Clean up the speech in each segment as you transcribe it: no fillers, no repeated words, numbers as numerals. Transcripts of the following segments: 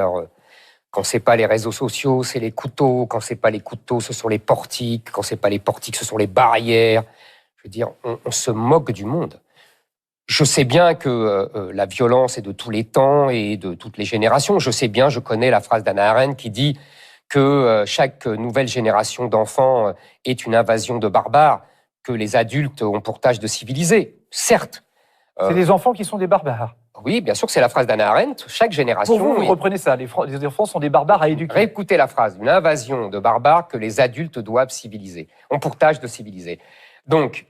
Alors, quand c'est pas les réseaux sociaux, c'est les couteaux. Quand c'est pas les couteaux, ce sont les portiques. Quand c'est pas les portiques, ce sont les barrières. Je veux dire, on se moque du monde. Je sais bien que la violence est de tous les temps et de toutes les générations. Je sais bien, je connais la phrase d'Hannah Arendt qui dit que chaque nouvelle génération d'enfants est une invasion de barbares que les adultes ont pour tâche de civiliser. Certes. C'est les enfants qui sont des barbares. Oui, bien sûr, c'est la phrase d'Hannah Arendt. Chaque génération... Pour vous, vous reprenez ça, les enfants sont des barbares à éduquer. Réécoutez la phrase, une invasion de barbares que les adultes doivent civiliser, ont pour tâche de civiliser. Donc,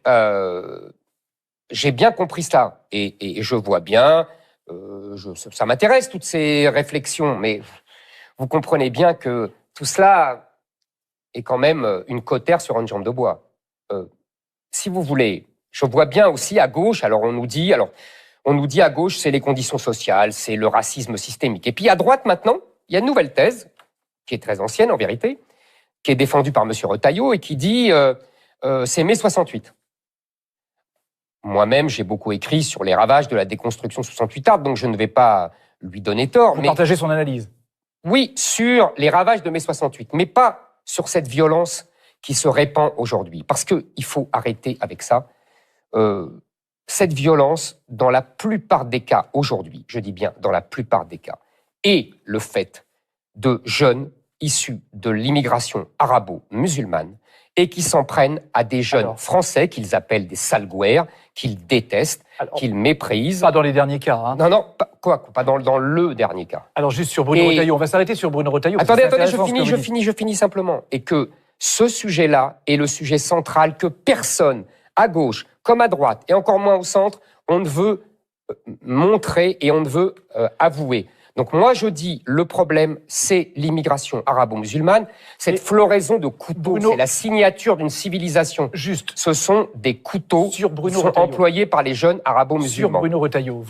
j'ai bien compris ça, et je vois bien, ça m'intéresse toutes ces réflexions, mais vous comprenez bien que tout cela est quand même une cautère sur une jambe de bois. Si vous voulez, je vois bien aussi à gauche, on nous dit à gauche, c'est les conditions sociales, c'est le racisme systémique. Et puis à droite, maintenant, il y a une nouvelle thèse, qui est très ancienne en vérité, qui est défendue par M. Retailleau et qui dit c'est mai 68. Moi-même, j'ai beaucoup écrit sur les ravages de la déconstruction 68arde, donc je ne vais pas lui donner tort. Vous partagez son analyse? Oui, sur les ravages de mai 68, mais pas sur cette violence qui se répand aujourd'hui. Parce qu'il faut arrêter avec ça. Cette violence, dans la plupart des cas aujourd'hui, je dis bien dans la plupart des cas, est le fait de jeunes issus de l'immigration arabo-musulmane et qui s'en prennent à des jeunes français qu'ils appellent des salgueurs, qu'ils détestent, qu'ils méprisent. Pas dans les derniers cas. Hein. Non, pas dans le dernier cas. Alors juste sur Bruno Retailleau, on va s'arrêter sur Bruno Retailleau. Attendez, je finis simplement. Et que ce sujet-là est le sujet central que personne, à gauche comme à droite, et encore moins au centre, on ne veut montrer et on ne veut avouer. Donc moi, je dis, le problème, c'est l'immigration arabo-musulmane. Cette floraison de couteaux, c'est la signature d'une civilisation. Juste. Ce sont des couteaux qui sont employés par les jeunes arabo-musulmans. Sur Bruno Retailleau,